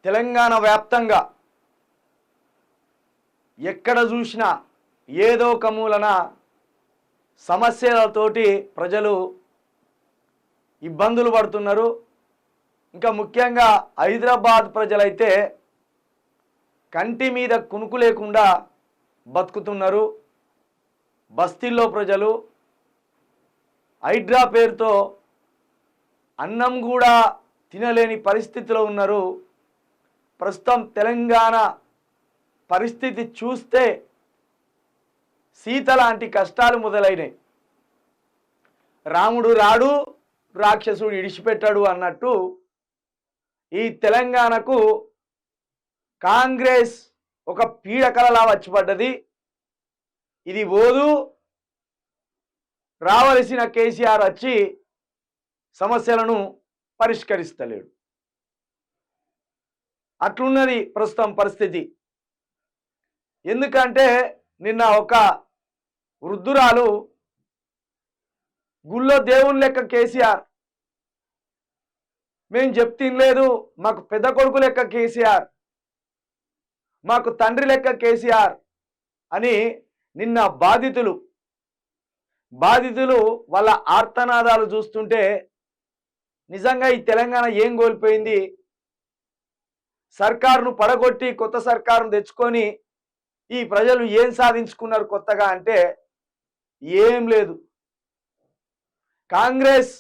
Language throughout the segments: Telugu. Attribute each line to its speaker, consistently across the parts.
Speaker 1: తెలంగాణ వ్యాప్తంగా ఎక్కడ చూసినా ఏదో ఒక మూలన సమస్యలతోటి ప్రజలు ఇబ్బందులు పడుతున్నారు. ఇంకా ముఖ్యంగా హైదరాబాద్ ప్రజలైతే కంటి మీద కునుకు లేకుండా బతుకుతున్నారు. బస్తీల్లో ప్రజలు హైడ్రా పేరుతో అన్నం కూడా తినలేని పరిస్థితిలో ఉన్నారు. ప్రస్తుతం తెలంగాణ పరిస్థితి చూస్తే సీత లాంటి కష్టాలు మొదలైనవి. రాముడు రాడు, రాక్షసుడు ఇడిచిపెట్టాడు అన్నట్టు ఈ తెలంగాణకు కాంగ్రెస్ ఒక పీడకలలా వచ్చిపడ్డది. ఇది ఓదు, రావలసిన కేసీఆర్ వచ్చి సమస్యలను పరిష్కరిస్తలేడు. అట్లున్నది ప్రస్తుతం పరిస్థితి. ఎందుకంటే నిన్న ఒక వృద్ధురాలు గుళ్ళో దేవుని లెక్క కేసీఆర్, మేము చెప్తినలేదు, మాకు పెద్ద కొడుకు లెక్క కేసీఆర్, మాకు తండ్రి లెక్క కేసీఆర్ అని నిన్న బాధితులు వాళ్ళ ఆర్తనాదాలు చూస్తుంటే నిజంగా ఈ తెలంగాణ ఏం కోల్పోయింది? సర్కారును పడగొట్టి కొత్త సర్కారును తెచ్చుకొని ఈ ప్రజలు ఏం సాధించుకున్నారు కొత్తగా అంటే ఏం లేదు. కాంగ్రెస్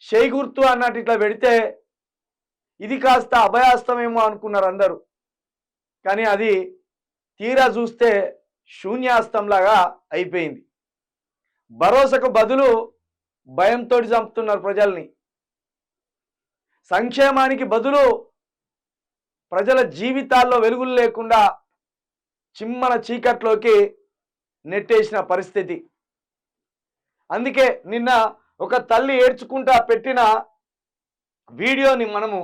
Speaker 1: చేయి గుర్తు అన్నట్టు ఇట్లా పెడితే ఇది కాస్త అభయాస్తమేమో అనుకున్నారు అందరూ. కానీ అది తీరా చూస్తే శూన్యాస్తంలాగా అయిపోయింది. భరోసాకు బదులు భయంతో చంపుతున్నారు ప్రజల్ని. సంక్షేమానికి బదులు ప్రజల జీవితాల్లో వెలుగులు లేకుండా చిమ్మన చీకట్లోకి నెట్టేసిన పరిస్థితి. అందుకే నిన్న ఒక తల్లి ఏడ్చుకుంటా పెట్టిన వీడియోని మనము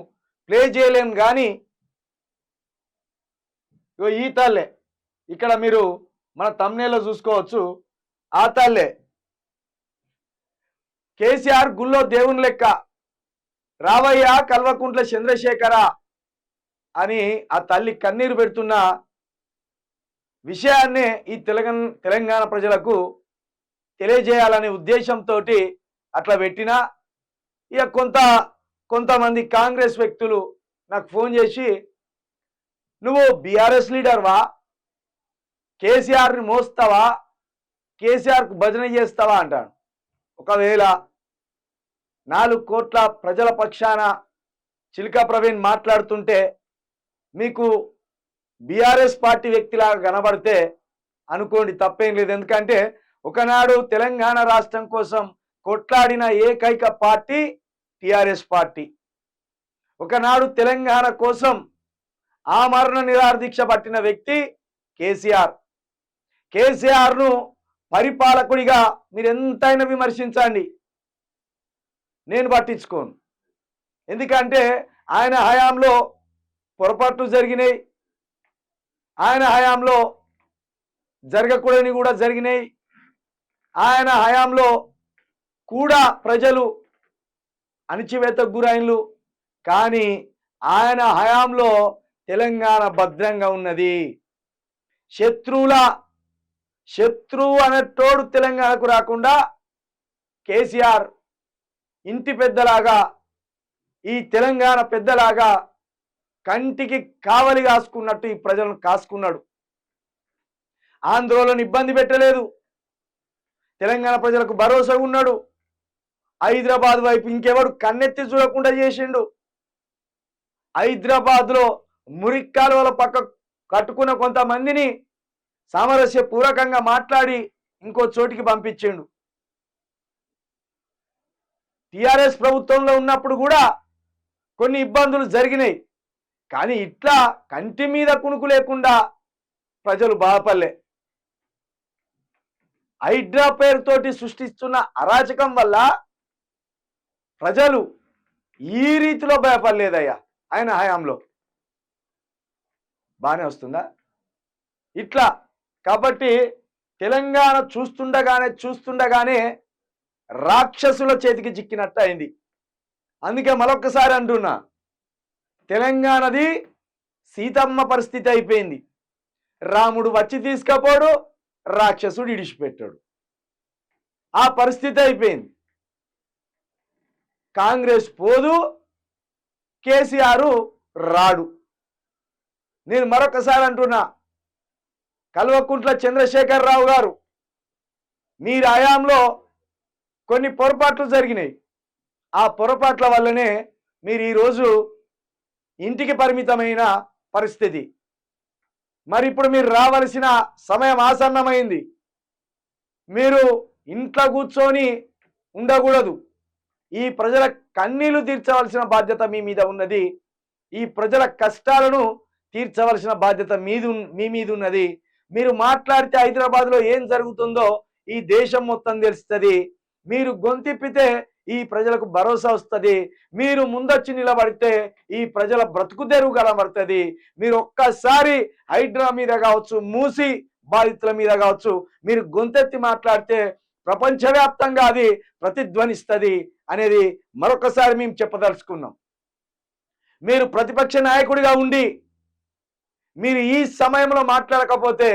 Speaker 1: ప్లే చేయలేం. కానీ ఈ తల్లే ఇక్కడ మీరు మన thumbnail లో చూసుకోవచ్చు. ఆ తల్లే కేసీఆర్ గుళ్ళో దేవుని లెక్క, రావయ్య కల్వకుంట్ల చంద్రశేఖర అని ఆ తల్లి కన్నీరు పెడుతున్న విషయాన్నే ఈ తెలంగాణ ప్రజలకు తెలియజేయాలనే ఉద్దేశంతో అట్లా పెట్టినా. ఇక కొంతమంది కాంగ్రెస్ వ్యక్తులు నాకు ఫోన్ చేసి, నువ్వు బీఆర్ఎస్ లీడర్వా, కేసీఆర్ని మోస్తావా, కేసీఆర్కు భజన చేస్తావా అంటాడు. ఒకవేళ 4 కోట్ల ప్రజల పక్షాన చిలకా ప్రవీణ్ మాట్లాడుతుంటే మీకు బీఆర్ఎస్ పార్టీ వ్యక్తిలాగా కనబడితే అనుకోండి, తప్పేం లేదు. ఎందుకంటే ఒకనాడు తెలంగాణ రాష్ట్రం కోసం కొట్లాడిన ఏకైక పార్టీ టిఆర్ఎస్ పార్టీ. ఒకనాడు తెలంగాణ కోసం ఆమరణ నిరాహార దీక్ష పట్టిన వ్యక్తి కేసీఆర్. కేసీఆర్ను పరిపాలకుడిగా మీరు ఎంతైనా విమర్శించండి, నేను పట్టించుకోను. ఎందుకంటే ఆయన హయాంలో పొరపాట్లు జరిగినాయి, ఆయన హయాంలో జరగకూడని కూడా జరిగినాయి, ఆయన హయాంలో కూడా ప్రజలు అణిచివేతకు గురైనలు. కానీ ఆయన హయాంలో తెలంగాణ భద్రంగా ఉన్నది. శత్రువు అనేటోడు తెలంగాణకు రాకుండా కేసీఆర్ ఇంటి పెద్దలాగా, ఈ తెలంగాణ పెద్దలాగా కంటికి కావలి కాసుకున్నట్టు ఈ ప్రజలను కాసుకున్నాడు. ఆంధ్రోలను ఇబ్బంది పెట్టలేదు, తెలంగాణ ప్రజలకు భరోసా ఉన్నాడు. హైదరాబాద్ వైపు ఇంకెవడు కన్నెత్తి చూడకుండా చేసిండు. హైదరాబాద్లో మురిక్కాలువల పక్క కట్టుకున్న కొంతమందిని సామరస్య పూర్వకంగా మాట్లాడి ఇంకో చోటికి పంపించిండు. టిఆర్ఎస్ ప్రభుత్వంలో ఉన్నప్పుడు కూడా కొన్ని ఇబ్బందులు జరిగినాయి. కానీ ఇట్లా కంటి మీద కునుకు లేకుండా ప్రజలు బాధపడలే. హైడ్రా పేరుతోటి సృష్టిస్తున్న అరాచకం వల్ల ప్రజలు ఈ రీతిలో భయపడలేదయ్యా. ఆయన హయాంలో బాగానే వస్తుందా ఇట్లా. కాబట్టి తెలంగాణ చూస్తుండగానే రాక్షసుల చేతికి చిక్కినట్టు అయింది. అందుకే మరొక్కసారి అంటున్నా, తెలంగాణది సీతమ్మ పరిస్థితి అయిపోయింది. రాముడు వచ్చి తీసుకపోడు, రాక్షసుడు ఇడిచిపెట్టాడు. ఆ పరిస్థితి అయిపోయింది. కాంగ్రెస్ పోదు, కేసీఆర్ రాడు. నేను మరొకసారి అంటున్నా, కల్వకుంట్ల చంద్రశేఖరరావు గారు మీ హయాంలో కొన్ని పొరపాట్లు జరిగినాయి. ఆ పొరపాట్ల వల్లనే మీరు ఈరోజు ఇంటికి పరిమితమైన పరిస్థితి. మరి ఇప్పుడు మీరు రావాల్సిన సమయం ఆసన్నమైంది. మీరు ఇంట్లో కూర్చొని ఉండకూడదు. ఈ ప్రజల కన్నీళ్లు తీర్చవలసిన బాధ్యత మీ మీద ఉన్నది. ఈ ప్రజల కష్టాలను తీర్చవలసిన బాధ్యత మీ మీద ఉన్నది. మీరు మాట్లాడితే హైదరాబాద్లో ఏం జరుగుతుందో ఈ దేశం మొత్తం తెలుస్తుంది. మీరు గొంతిప్పితే ఈ ప్రజలకు భరోసా వస్తుంది. మీరు ముందొచ్చి నిలబడితే ఈ ప్రజల బ్రతుకు తెరువు కనబడుతుంది. మీరు ఒక్కసారి హైడ్రా మీద కావచ్చు, మూసి బాధితుల మీద కావచ్చు, మీరు గొంతెత్తి మాట్లాడితే ప్రపంచవ్యాప్తంగా అది ప్రతిధ్వనిస్తుంది అనేది మరొకసారి మేము చెప్పదలుచుకున్నాం. మీరు ప్రతిపక్ష నాయకుడిగా ఉండి మీరు ఈ సమయంలో మాట్లాడకపోతే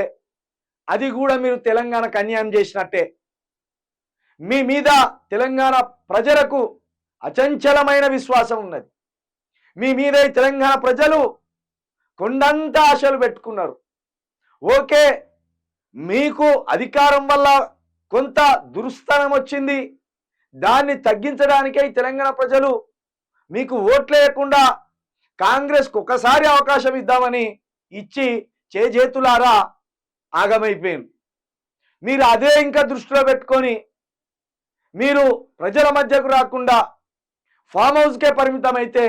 Speaker 1: అది కూడా మీరు తెలంగాణకు అన్యాయం చేసినట్టే. మీ మీద తెలంగాణ ప్రజలకు అచంచలమైన విశ్వాసం ఉన్నది. మీ మీద ఈ తెలంగాణ ప్రజలు కొండంత ఆశలు పెట్టుకున్నారు. ఓకే, మీకు అధికారం వల్ల కొంత దురుస్థానం వచ్చింది. దాన్ని తగ్గించడానికే ఈ తెలంగాణ ప్రజలు మీకు ఓట్లేయకుండా కాంగ్రెస్కు ఒకసారి అవకాశం ఇద్దామని ఇచ్చి చేతులారా ఆగమైపోయింది. మీరు అదే ఇంకా దృష్టిలో పెట్టుకొని మీరు ప్రజల మధ్యకు రాకుండా ఫామ్ హౌస్కే పరిమితమైతే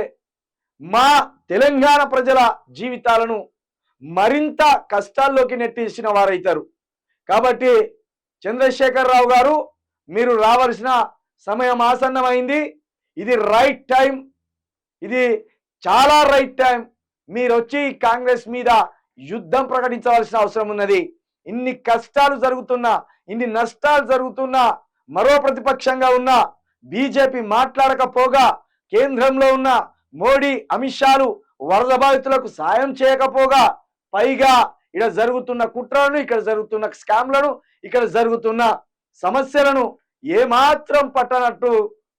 Speaker 1: మా తెలంగాణ ప్రజల జీవితాలను మరింత కష్టాల్లోకి నెట్టేసిన వారైతారు. కాబట్టి చంద్రశేఖరరావు గారు, మీరు రావాల్సిన సమయం ఆసన్నమైంది. ఇది రైట్ టైం, ఇది చాలా రైట్ టైం. మీరు వచ్చి కాంగ్రెస్ మీద యుద్ధం ప్రకటించవలసిన అవసరం ఉన్నది. ఇన్ని కష్టాలు జరుగుతున్నా, ఇన్ని నష్టాలు జరుగుతున్నా, మరో ప్రతిపక్షంగా ఉన్న బీజేపీ మాట్లాడకపోగా, కేంద్రంలో ఉన్న మోడీ అమిత్ షాలు వరద బాధితులకు సాయం చేయకపోగా, పైగా ఇక్కడ జరుగుతున్న కుట్రలను, ఇక్కడ జరుగుతున్న స్కామ్లను, ఇక్కడ జరుగుతున్న సమస్యలను ఏమాత్రం పట్టనట్టు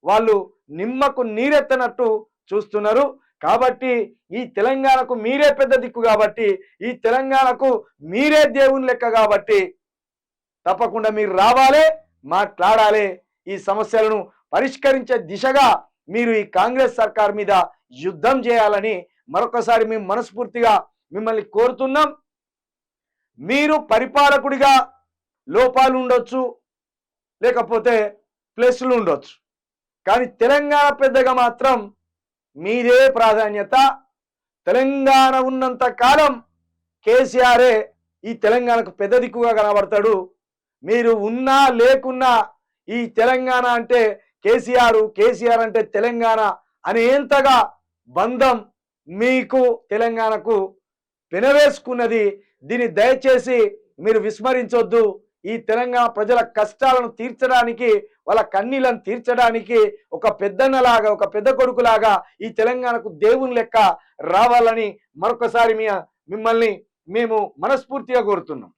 Speaker 1: వాళ్ళు నిమ్మకు నీరెత్తనట్టు చూస్తున్నారు. కాబట్టి ఈ తెలంగాణకు మీరే పెద్ద దిక్కు కాబట్టి, ఈ తెలంగాణకు మీరే దేవుని లెక్క కాబట్టి తప్పకుండా మీరు రావాలి, మాట్లాడాలి. ఈ సమస్యలను పరిష్కరించే దిశగా మీరు ఈ కాంగ్రెస్ సర్కార్ మీద యుద్ధం చేయాలని మరొకసారి మేము మనస్ఫూర్తిగా మిమ్మల్ని కోరుతున్నాం. మీరు పరిపాలకుడిగా లోపాలు ఉండొచ్చు, లేకపోతే ప్లస్లు ఉండొచ్చు, కానీ తెలంగాణ పెద్దగా మాత్రం మీదే ప్రాధాన్యత. తెలంగాణ ఉన్నంత కాలం కేసీఆరే ఈ తెలంగాణకు పెద్ద దిక్కుగా కనబడతాడు. మీరు ఉన్నా లేకున్నా ఈ తెలంగాణ అంటే కేసీఆర్ అంటే తెలంగాణ అనేంతగా బంధం మీకు తెలంగాణకు పెనవేసుకున్నది. దీన్ని దయచేసి మీరు విస్మరించొద్దు. ఈ తెలంగాణ ప్రజల కష్టాలను తీర్చడానికి, వాళ్ళ కన్నీళ్లను తీర్చడానికి ఒక పెద్దన్నలాగా, ఒక పెద్ద కొడుకులాగా ఈ తెలంగాణకు దేవుని లెక్క రావాలని మరొకసారి మిమ్మల్ని మేము మనస్ఫూర్తిగా కోరుతున్నాం.